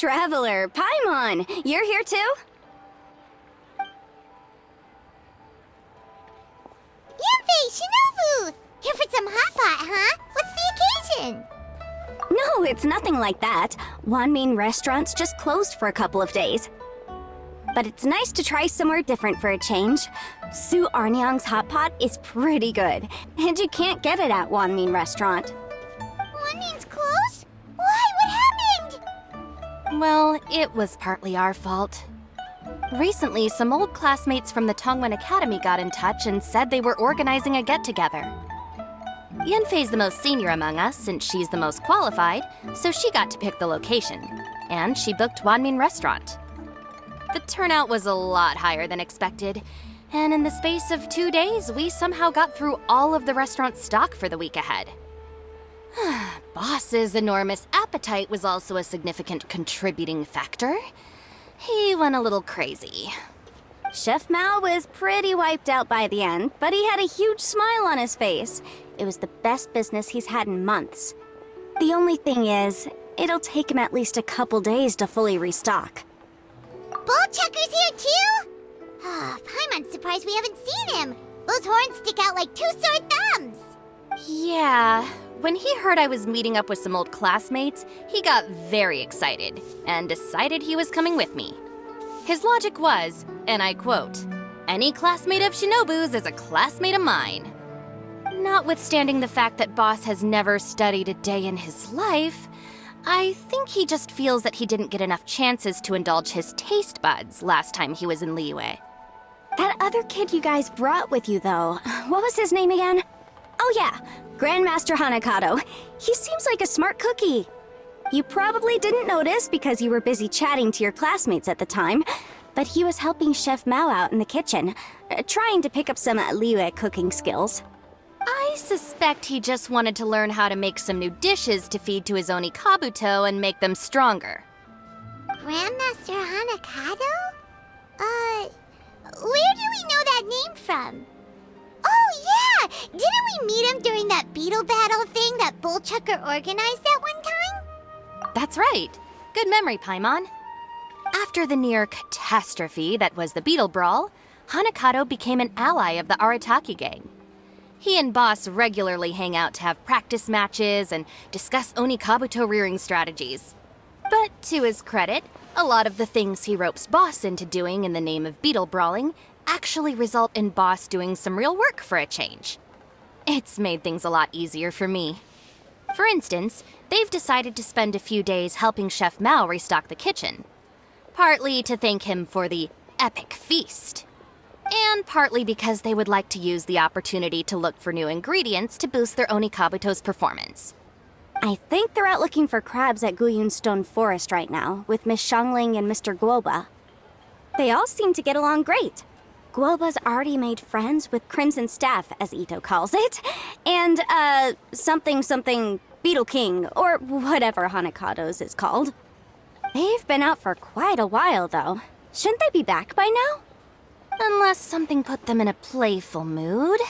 Traveler, Paimon, you're here too? Yanfei, Shinobu! Here for some hot pot, huh? What's the occasion? No, it's nothing like that. Wanmin restaurant's just closed for a couple of days. But it's nice to try somewhere different for a change. Su Arnyang's hot pot is pretty good, and you can't get it at Wanmin restaurant. Wanmin's closed? Why? What happened? Well, it was partly our fault. Recently, some old classmates from the Tongwen Academy got in touch and said they were organizing a get-together. Yanfei's the most senior among us, since she's the most qualified, so she got to pick the location. And she booked Wanmin Restaurant. The turnout was a lot higher than expected, and in the space of 2 days, we somehow got through all of the restaurant's stock for the week ahead. Boss's enormous appetite was also a significant contributing factor. He went a little crazy. Chef Mao was pretty wiped out by the end, but he had a huge smile on his face. It was the best business he's had in months. The only thing is, it'll take him at least a couple days to fully restock. Bullchucker's here too? Paimon's surprised we haven't seen him. Those horns stick out like two sore thumbs. Yeah, when he heard I was meeting up with some old classmates, he got very excited and decided he was coming with me. His logic was, and I quote, "Any classmate of Shinobu's is a classmate of mine." Notwithstanding the fact that Boss has never studied a day in his life, I think he just feels that he didn't get enough chances to indulge his taste buds last time he was in Liyue. That other kid you guys brought with you, though, what was his name again? Oh yeah, Grandmaster Hanakado. He seems like a smart cookie. You probably didn't notice because you were busy chatting to your classmates at the time, but he was helping Chef Mao out in the kitchen, trying to pick up some Liyue cooking skills. I suspect he just wanted to learn how to make some new dishes to feed to his Oni Kabuto and make them stronger. Grandmaster Hanakado? Where do we know that name from? Oh yeah! Didn't we meet him during that Beetle battle thing that Bullchucker organized that one time? That's right. Good memory, Paimon. After the near catastrophe that was the Beetle Brawl, Hanakado became an ally of the Arataki gang. He and Boss regularly hang out to have practice matches and discuss Oni Kabuto rearing strategies. But to his credit, a lot of the things he ropes Boss into doing in the name of Beetle Brawling actually result in Boss doing some real work for a change. It's made things a lot easier for me. For instance, they've decided to spend a few days helping Chef Mao restock the kitchen. Partly to thank him for the epic feast. And partly because they would like to use the opportunity to look for new ingredients to boost their Oni Kabuto's performance. I think they're out looking for crabs at Guyun Stone Forest right now, with Miss Shangling and Mr. Guoba. They all seem to get along great. Guoba's already made friends with Crimson Staff, as Ito calls it, and, something Beetle King, or whatever Hanakado's is called. They've been out for quite a while, though. Shouldn't they be back by now? Unless something put them in a playful mood.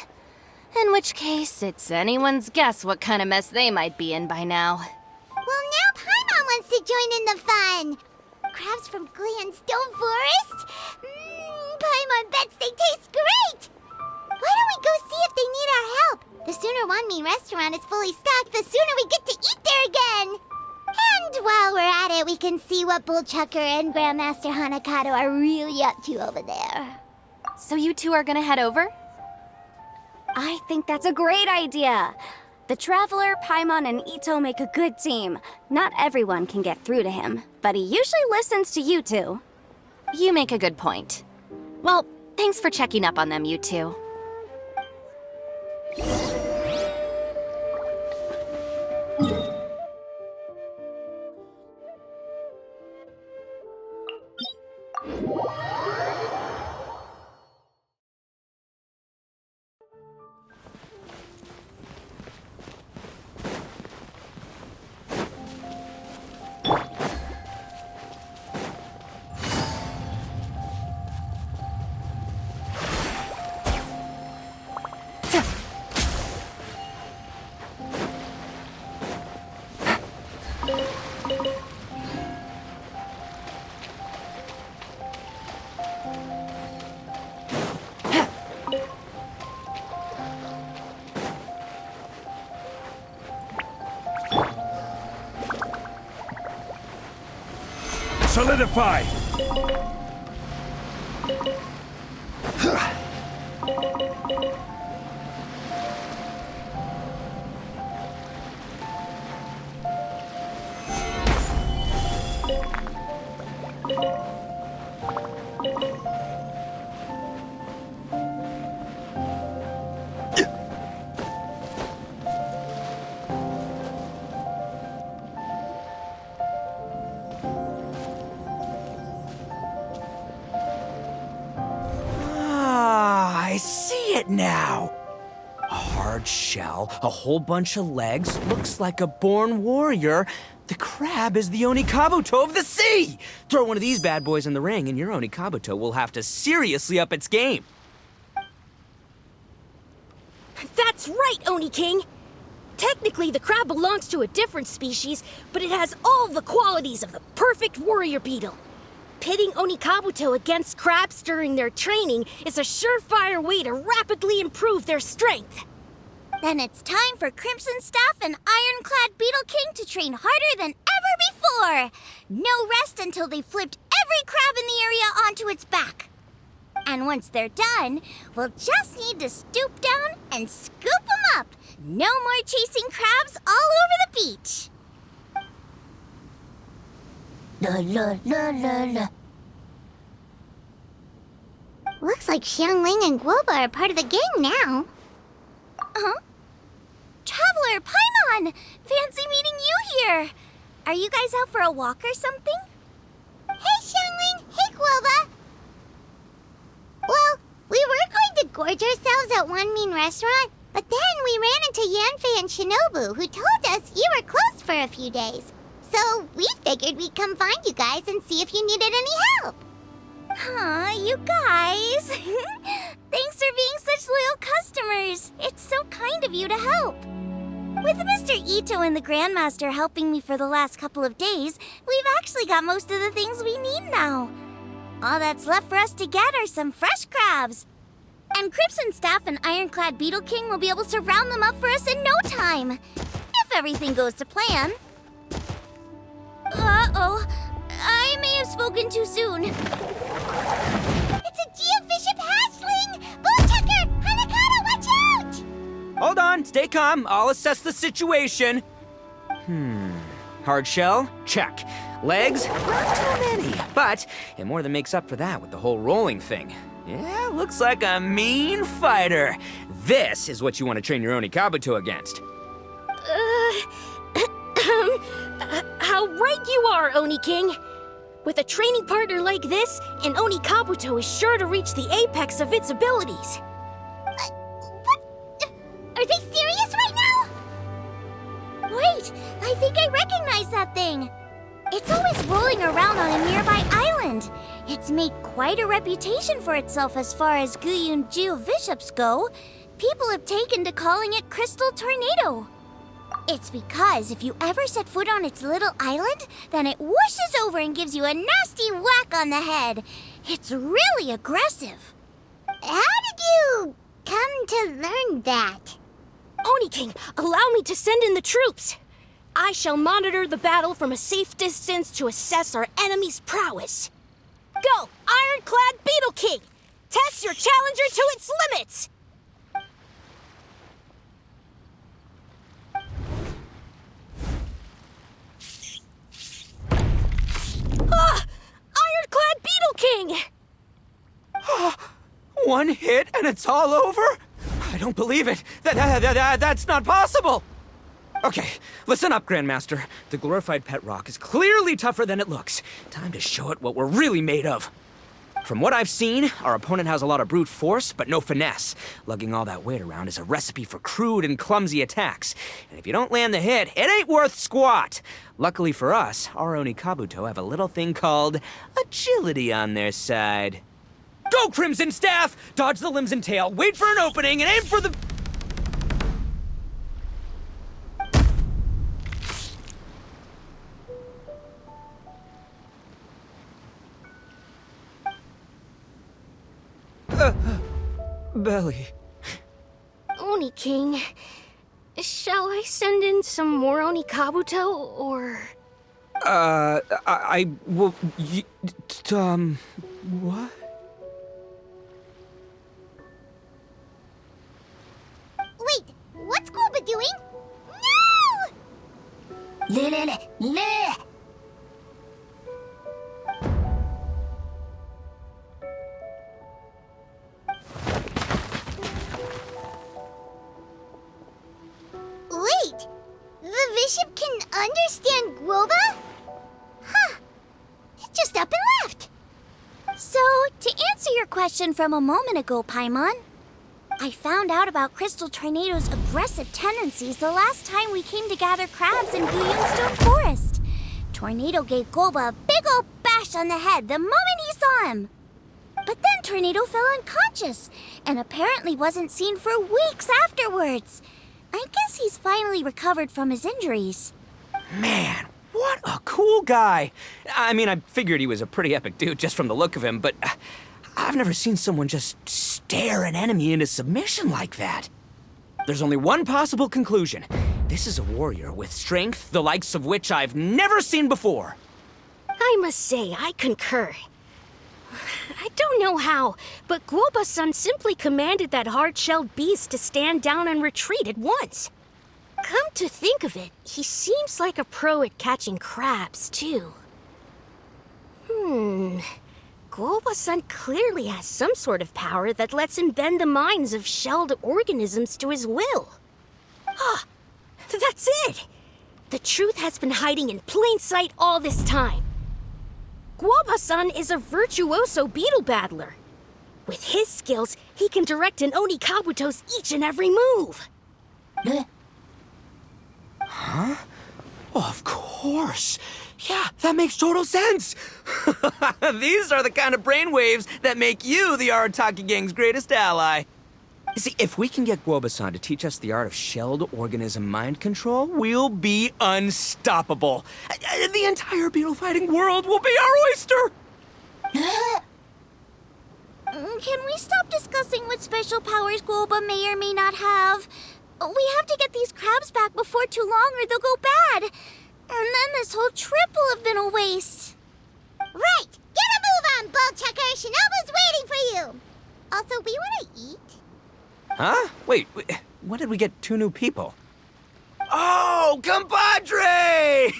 In which case, it's anyone's guess what kind of mess they might be in by now. Well, now Paimon wants to join in the fun. Crabs from Guyun Stone Forest? Paimon bets they taste great. Why don't we go see if they need our help? The sooner Wanmin restaurant is fully stocked, the sooner we get to eat there again. And while we're at it, we can see what Bullchucker and Grandmaster Hanakado are really up to over there. So you two are gonna head over? I think that's a great idea. The Traveler, Paimon, and Ito make a good team. Not everyone can get through to him, but he usually listens to you two. You make a good point. Well, thanks for checking up on them, you two. Solidify! I see it now. A hard shell, a whole bunch of legs, looks like a born warrior. The crab is the Onikabuto of the sea! Throw one of these bad boys in the ring and your Onikabuto will have to seriously up its game. That's right, Oni King! Technically, the crab belongs to a different species, but it has all the qualities of the perfect warrior beetle. Pitting Onikabuto against crabs during their training is a surefire way to rapidly improve their strength. Then it's time for Crimson Staff and Ironclad Beetle King to train harder than ever before. No rest until they've flipped every crab in the area onto its back. And once they're done, we'll just need to stoop down and scoop them up. No more chasing crabs all over the beach. La la la la la. Looks like Xiangling and Guoba are part of the gang now. Huh? Traveler, Paimon! Fancy meeting you here! Are you guys out for a walk or something? Hey, Xiangling! Hey, Guoba! Well, we were going to gorge ourselves at one mean restaurant, but then we ran into Yanfei and Shinobu, who told us you were closed for a few days. So we figured we'd come find you guys and see if you needed any help. Aw, you guys. Thanks for being such loyal customers. It's so kind of you to help. With Mr. Ito and the Grandmaster helping me for the last couple of days, we've actually got most of the things we need now. All that's left for us to get are some fresh crabs. And Crimson Staff and Ironclad Beetle King will be able to round them up for us in no time. If everything goes to plan. Uh-oh. I may have spoken too soon. It's a geofiship hatchling! Bullchucker! Hanakata, watch out! Hold on, stay calm. I'll assess the situation. Hard shell? Check. Legs? Not too many. But it more than makes up for that with the whole rolling thing. Yeah, looks like a mean fighter. This is what you want to train your Onikabuto against. How right you are, Oni King! With a training partner like this, an Onikabuto is sure to reach the apex of its abilities. What? Are they serious right now? Wait, I think I recognize that thing. It's always rolling around on a nearby island. It's made quite a reputation for itself as far as Guyun geoviships go. People have taken to calling it Crystal Tornado. It's because if you ever set foot on its little island, then it whooshes over and gives you a nasty whack on the head. It's really aggressive. How did you come to learn that? Oni King, allow me to send in the troops. I shall monitor the battle from a safe distance to assess our enemy's prowess. Go, Ironclad Beetle King! Test your challenger to its limits! Ah! Ironclad Beetle King! One hit and it's all over? I don't believe it. That's not possible. Okay, listen up, Grandmaster. The glorified pet rock is clearly tougher than it looks. Time to show it what we're really made of. From what I've seen, our opponent has a lot of brute force, but no finesse. Lugging all that weight around is a recipe for crude and clumsy attacks. And if you don't land the hit, it ain't worth squat. Luckily for us, our Onikabuto have a little thing called agility on their side. Go, Crimson Staff! Dodge the limbs and tail, wait for an opening, and aim for the... belly. Oni King, shall I send in some more Onikabuto, or... Well, what? Wait, what's Glooba doing? No! Wait, the bishop can understand Glooba? Huh. It just up and left. So, to answer your question from a moment ago, Paimon, I found out about Crystal Tornado's aggressive tendencies the last time we came to gather crabs in Stone Forest. Tornado gave Golba a big old bash on the head the moment he saw him. But then Tornado fell unconscious and apparently wasn't seen for weeks afterwards. I guess he's finally recovered from his injuries. Man, what a cool guy. I mean, I figured he was a pretty epic dude just from the look of him, but I've never seen someone just stare an enemy into submission like that. There's only one possible conclusion. This is a warrior with strength the likes of which I've never seen before. I must say, I concur. I don't know how, but Guoba-san simply commanded that hard-shelled beast to stand down and retreat at once. Come to think of it, he seems like a pro at catching crabs, too. Guoba-san clearly has some sort of power that lets him bend the minds of shelled organisms to his will. Ah, that's it! The truth has been hiding in plain sight all this time. Guoba-san is a virtuoso beetle battler. With his skills, he can direct an Oni Kabuto's each and every move. Huh? Oh, of course. Yeah, that makes total sense. These are the kind of brainwaves that make you the Arataki gang's greatest ally. You see, if we can get Guoba-san to teach us the art of shelled organism mind control, we'll be unstoppable. The entire beetle fighting world will be our oyster. Can we stop discussing what special powers Guoba may or may not have? We have to get these crabs back before too long or they'll go bad. And then this whole trip will have been a waste. Right! Get a move on, Bullchucker! Shinobu's waiting for you! Also, we want to eat? Huh? Wait, when did we get 2 new people? Oh, compadre!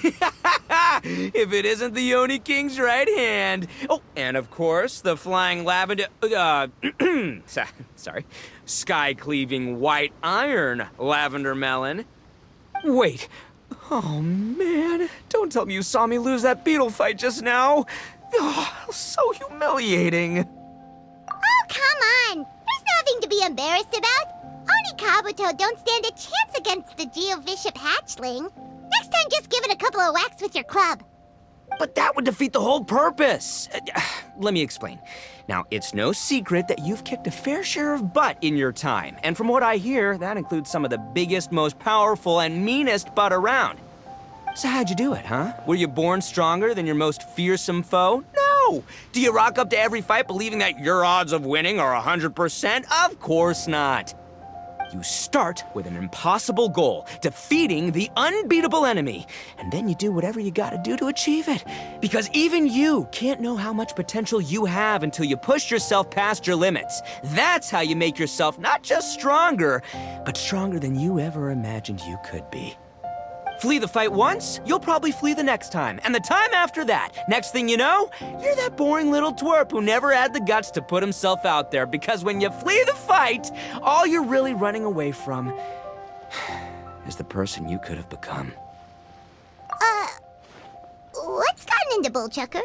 If it isn't the Oni King's right hand. Oh, and of course, the flying lavender... sorry. Sky-cleaving white iron lavender melon. Wait. Oh, man. Don't tell me you saw me lose that beetle fight just now. Oh, so humiliating. Oh, come on! There's nothing to be embarrassed about. Oni Kabuto don't stand a chance against the Geovishap hatchling. Next time, just give it a couple of whacks with your club. But that would defeat the whole purpose. Let me explain. Now, it's no secret that you've kicked a fair share of butt in your time. And from what I hear, that includes some of the biggest, most powerful, and meanest butt around. So how'd you do it, huh? Were you born stronger than your most fearsome foe? No! Do you rock up to every fight believing that your odds of winning are 100%? Of course not. You start with an impossible goal, defeating the unbeatable enemy, and then you do whatever you gotta do to achieve it. Because even you can't know how much potential you have until you push yourself past your limits. That's how you make yourself not just stronger, but stronger than you ever imagined you could be. Flee the fight once, you'll probably flee the next time, and the time after that. Next thing you know, you're that boring little twerp who never had the guts to put himself out there, because when you flee the fight, all you're really running away from is the person you could have become. What's gotten into Bullchucker?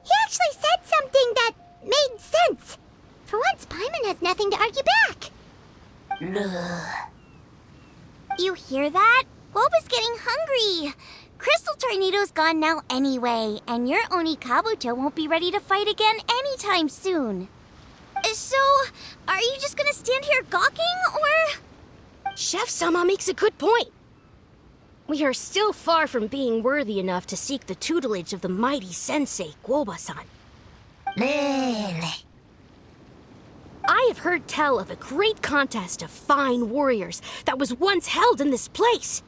He actually said something that made sense. For once, Paimon has nothing to argue back. You hear that? Guoba's getting hungry. Crystal Tornado's gone now anyway, and your Oni Kabuto won't be ready to fight again anytime soon. So, are you just gonna stand here gawking, or...? Chef-sama makes a good point. We are still far from being worthy enough to seek the tutelage of the mighty sensei, Guoba-san. I have heard tell of a great contest of fine warriors that was once held in this place.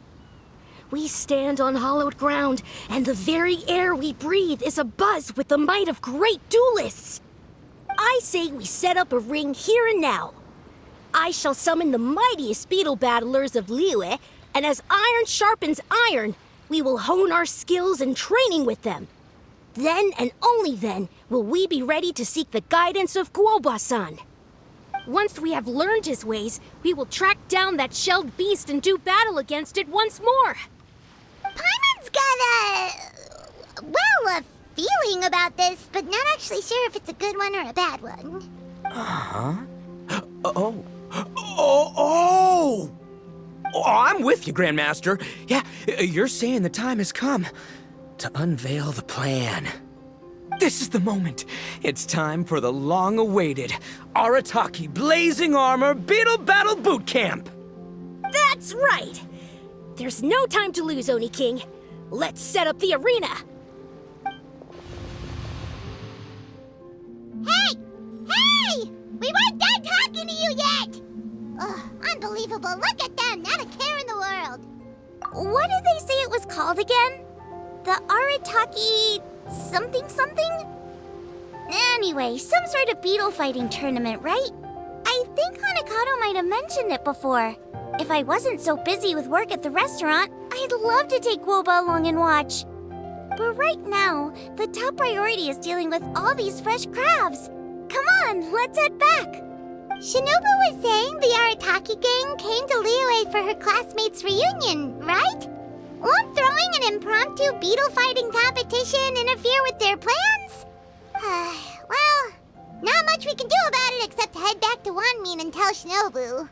We stand on hallowed ground, and the very air we breathe is abuzz with the might of great duelists. I say we set up a ring here and now. I shall summon the mightiest beetle battlers of Liyue, and as iron sharpens iron, we will hone our skills and training with them. Then and only then will we be ready to seek the guidance of Guoba-san. Once we have learned his ways, we will track down that shelled beast and do battle against it once more. Paimon's got a feeling about this, but not actually sure if it's a good one or a bad one. Oh, I'm with you, Grandmaster. Yeah, you're saying the time has come to unveil the plan. This is the moment. It's time for the long-awaited Arataki Blazing Armor Beetle Battle Boot Camp. That's right! There's no time to lose, Oni King. Let's set up the arena. Hey! Hey! We weren't done talking to you yet! Ugh, unbelievable. Look at them. Not a care in the world. What did they say it was called again? The Arataki something? Anyway, some sort of beetle fighting tournament, right? I think Hanakato might have mentioned it before. If I wasn't so busy with work at the restaurant, I'd love to take Guoba along and watch. But right now, the top priority is dealing with all these fresh crabs. Come on, let's head back. Shinobu was saying the Arataki gang came to Liyue for her classmates' reunion, right? Won't throwing an impromptu beetle fighting competition interfere with their plans? Well, not much we can do about it except head back to Wanmin and tell Shinobu.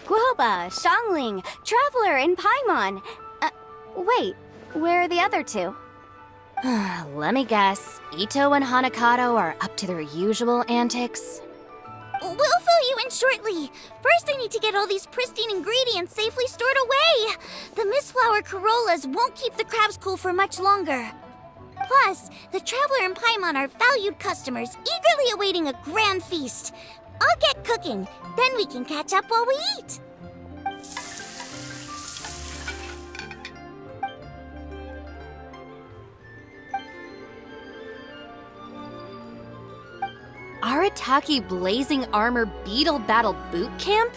Guoba, Xiangling, Traveler, and Paimon. Wait, where are the other two? Let me guess. Ito and Hanakato are up to their usual antics? We'll fill you in shortly. First, I need to get all these pristine ingredients safely stored away. The mistflower corollas won't keep the crabs cool for much longer. Plus, the Traveler and Paimon are valued customers, eagerly awaiting a grand feast. I'll get cooking, then we can catch up while we eat. Arataki Blazing Armor Beetle Battle Boot Camp?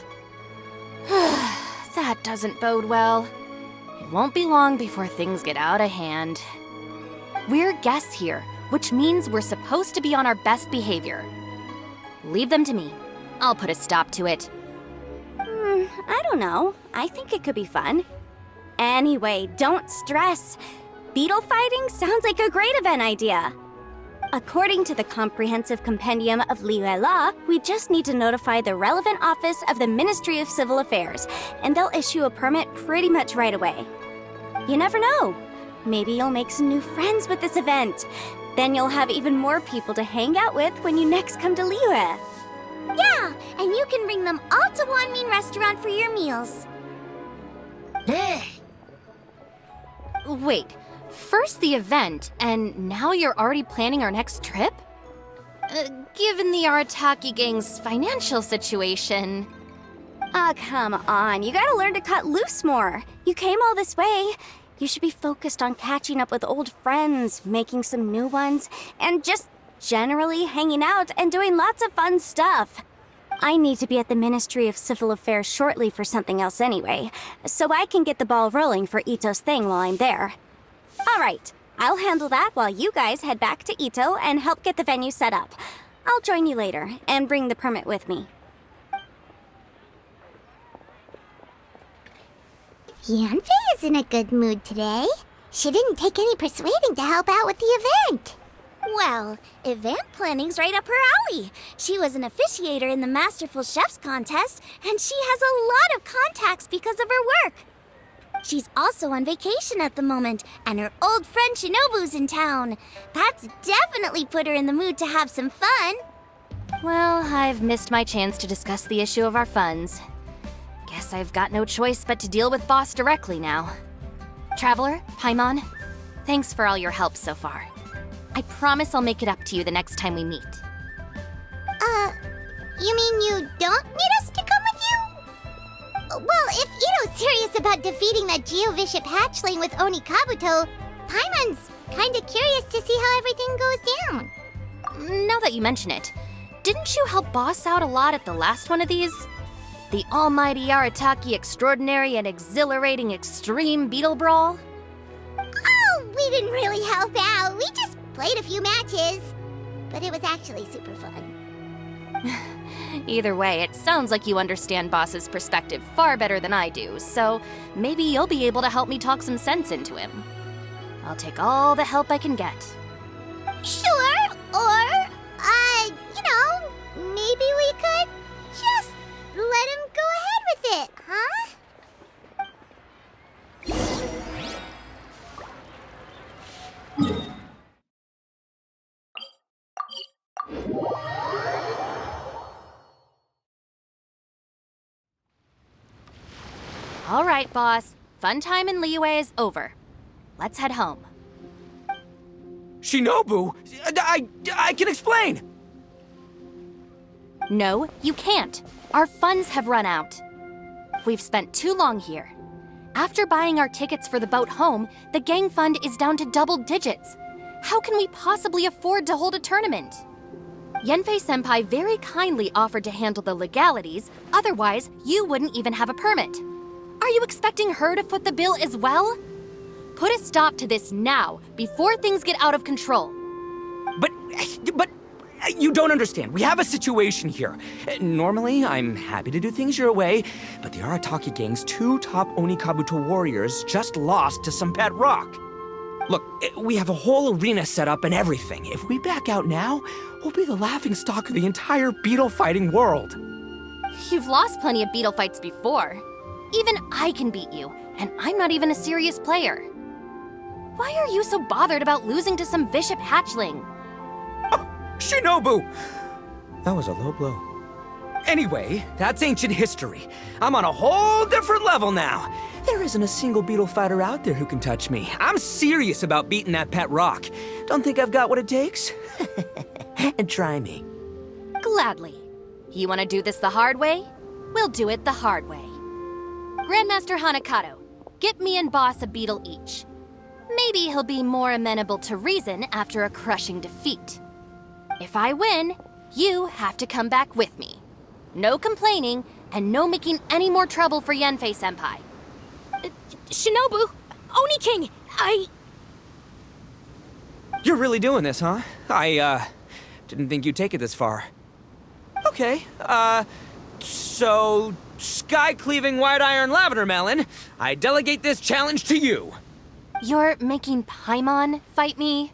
That doesn't bode well. It won't be long before things get out of hand. We're guests here, which means we're supposed to be on our best behavior. Leave them to me. I'll put a stop to it. I don't know. I think it could be fun. Anyway, don't stress. Beetle fighting sounds like a great event idea. According to the Comprehensive Compendium of Liyue Law, we just need to notify the relevant office of the Ministry of Civil Affairs, and they'll issue a permit pretty much right away. You never know. Maybe you'll make some new friends with this event. Then you'll have even more people to hang out with when you next come to Liyue. Yeah, and you can bring them all to Wanmin Restaurant for your meals. Wait, first the event, and now you're already planning our next trip? Given the Arataki gang's financial situation... Come on. You gotta learn to cut loose more. You came all this way. You should be focused on catching up with old friends, making some new ones, and just generally hanging out and doing lots of fun stuff. I need to be at the Ministry of Civil Affairs shortly for something else anyway, so I can get the ball rolling for Ito's thing while I'm there. All right, I'll handle that while you guys head back to Ito and help get the venue set up. I'll join you later and bring the permit with me. Yanfei is in a good mood today. She didn't take any persuading to help out with the event. Well, event planning's right up her alley. She was an officiator in the Masterful Chefs contest, and she has a lot of contacts because of her work. She's also on vacation at the moment, and her old friend Shinobu's in town. That's definitely put her in the mood to have some fun. Well, I've missed my chance to discuss the issue of our funds. Guess I've got no choice but to deal with Boss directly now. Traveler, Paimon, thanks for all your help so far. I promise I'll make it up to you the next time we meet. You mean you don't need us to come with you? Well, if Ito's serious about defeating that Geovishap hatchling with Oni Kabuto, Paimon's kinda curious to see how everything goes down. Now that you mention it, didn't you help Boss out a lot at the last one of these? The almighty Arataki extraordinary and exhilarating extreme Beetle Brawl? Oh, we didn't really help out. We just played a few matches. But it was actually super fun. Either way, it sounds like you understand Boss's perspective far better than I do, so maybe you'll be able to help me talk some sense into him. I'll take all the help I can get. Sure, or, maybe we could just let him go ahead with it, huh? All right, Boss. Fun time in Liyue is over. Let's head home. Shinobu, I can explain. No, you can't. Our funds have run out. We've spent too long here. After buying our tickets for the boat home, the gang fund is down to double digits. How can we possibly afford to hold a tournament? Yenfei-senpai very kindly offered to handle the legalities, otherwise you wouldn't even have a permit. Are you expecting her to foot the bill as well? Put a stop to this now, before things get out of control. But you don't understand. We have a situation here. Normally, I'm happy to do things your way, but the Arataki gang's 2 top Oni Kabuto warriors just lost to some pet rock. Look, we have a whole arena set up and everything. If we back out now, we'll be the laughingstock of the entire beetle fighting world. You've lost plenty of beetle fights before. Even I can beat you, and I'm not even a serious player. Why are you so bothered about losing to some Vishap hatchling? Oh, Shinobu! That was a low blow. Anyway, that's ancient history. I'm on a whole different level now. There isn't a single beetle fighter out there who can touch me. I'm serious about beating that pet rock. Don't think I've got what it takes? And try me. Gladly. You want to do this the hard way? We'll do it the hard way. Grandmaster Hanakato, get me and Boss a beetle each. Maybe he'll be more amenable to reason after a crushing defeat. If I win, you have to come back with me. No complaining, and no making any more trouble for Yenfei-senpai. Shinobu, Oni King, You're really doing this, huh? I didn't think you'd take it this far. Okay, so sky-cleaving white iron lavender melon, I delegate this challenge to you. You're making Paimon fight me?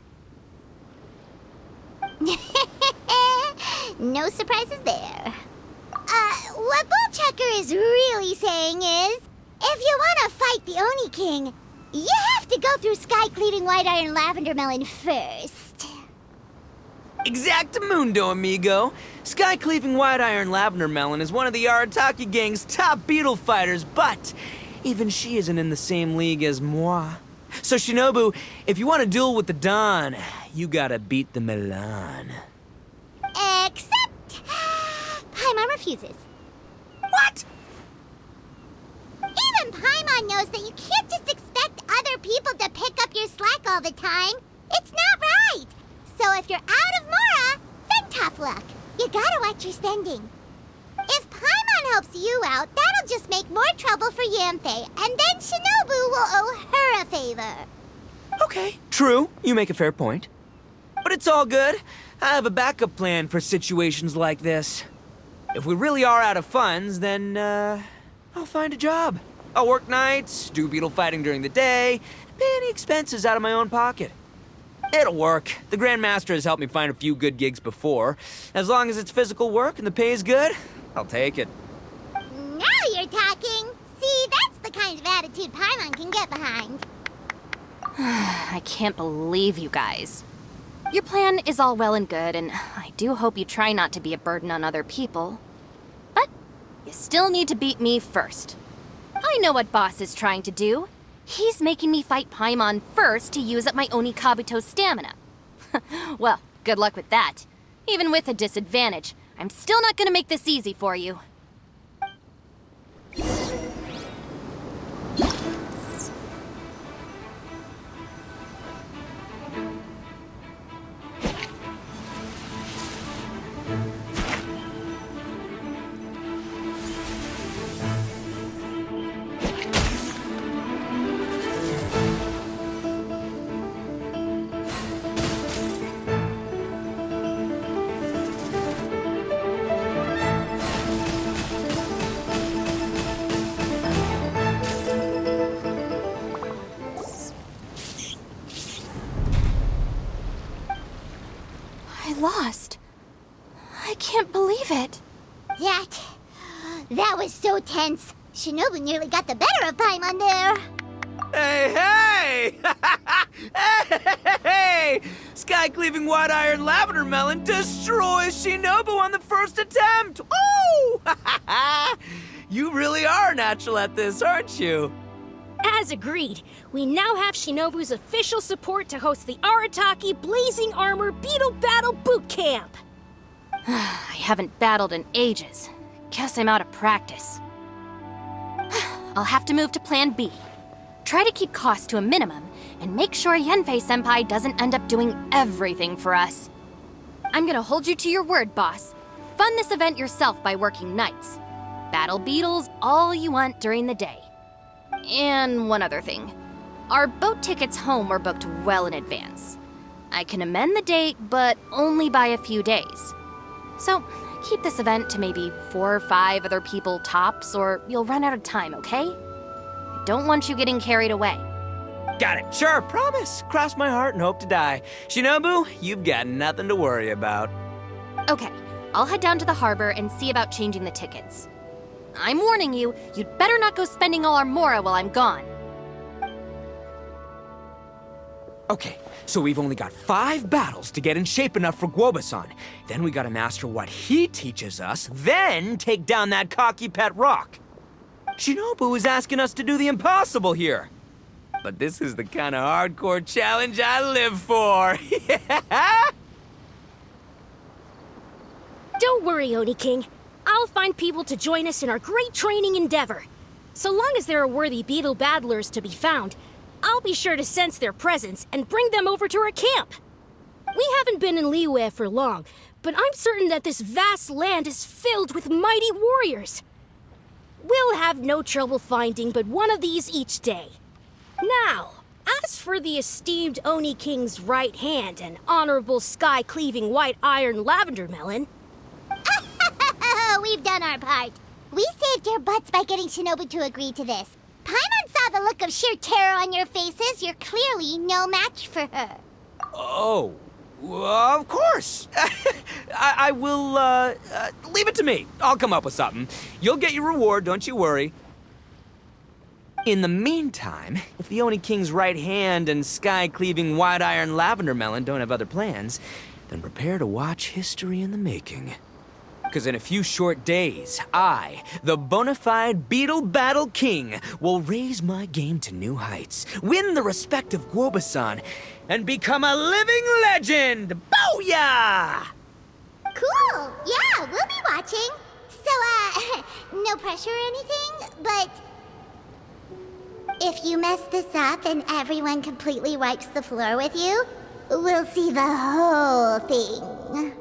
No surprises there. What Bullchucker is really saying is, if you want to fight the Oni King, you have to go through sky-cleaving white iron lavender melon first. Exactamundo, amigo. Sky-cleaving white iron lavender melon is one of the Arataki gang's top beetle fighters, but even she isn't in the same league as moi. So Shinobu, if you want to duel with the Don, you gotta beat the Milan. Except... Paimon refuses. What? Even Paimon knows that you can't just expect other people to pick up your slack all the time. It's not right. So if you're out of Mora, then tough luck. You gotta watch your spending. If Paimon helps you out, that'll just make more trouble for Yanfei, and then Shinobu will owe her a favor. Okay, true. You make a fair point. But it's all good. I have a backup plan for situations like this. If we really are out of funds, then, I'll find a job. I'll work nights, do beetle fighting during the day, pay any expenses out of my own pocket. It'll work. The Grandmaster has helped me find a few good gigs before. As long as it's physical work and the pay is good, I'll take it. Now you're talking. See, that's the kind of attitude Paimon can get behind. I can't believe you guys. Your plan is all well and good, and I do hope you try not to be a burden on other people. But you still need to beat me first. I know what Boss is trying to do. He's making me fight Paimon first to use up my Oni Kabuto's stamina. Well, good luck with that. Even with a disadvantage, I'm still not gonna make this easy for you. I lost. I can't believe it. That was so tense. Shinobu nearly got the better of Paimon there. Hey! Hey! Sky-cleaving white iron lavender melon destroys Shinobu on the first attempt! Oh! You really are natural at this, aren't you? As agreed, we now have Shinobu's official support to host the Arataki Blazing Armor Beetle Battle Boot Camp. I haven't battled in ages. Guess I'm out of practice. I'll have to move to Plan B. Try to keep costs to a minimum, and make sure Yanfei-senpai doesn't end up doing everything for us. I'm gonna hold you to your word, boss. Fund this event yourself by working nights. Battle beetles all you want during the day. And one other thing. Our boat tickets home were booked well in advance. I can amend the date, but only by a few days. So, keep this event to maybe 4 or 5 other people tops, or you'll run out of time, okay? I don't want you getting carried away. Got it. Sure, promise. Cross my heart and hope to die. Shinobu, you've got nothing to worry about. Okay, I'll head down to the harbor and see about changing the tickets. I'm warning you, you'd better not go spending all our mora while I'm gone. Okay, so we've only got 5 battles to get in shape enough for Guoba-san. Then we gotta master what he teaches us, then take down that cocky pet rock. Shinobu is asking us to do the impossible here. But this is the kind of hardcore challenge I live for. Yeah! Don't worry, Oni King. I'll find people to join us in our great training endeavor. So long as there are worthy beetle battlers to be found, I'll be sure to sense their presence and bring them over to our camp. We haven't been in Liyue for long, but I'm certain that this vast land is filled with mighty warriors. We'll have no trouble finding but one of these each day. Now, as for the esteemed Oni King's right hand and honorable sky-cleaving white iron lavender melon, We've done our part. We saved your butts by getting Shinobu to agree to this. Paimon saw the look of sheer terror on your faces. You're clearly no match for her. Oh, of course. I will, leave it to me. I'll come up with something. You'll get your reward, don't you worry. In the meantime, if the Oni King's right hand and sky-cleaving white iron lavender melon don't have other plans, then prepare to watch history in the making. Because in a few short days, I, the bona fide Beetle Battle King, will raise my game to new heights, win the respect of Guoba-san, and become a living legend! Booyah! Cool. Yeah, we'll be watching. So, no pressure or anything, but if you mess this up and everyone completely wipes the floor with you, we'll see the whole thing.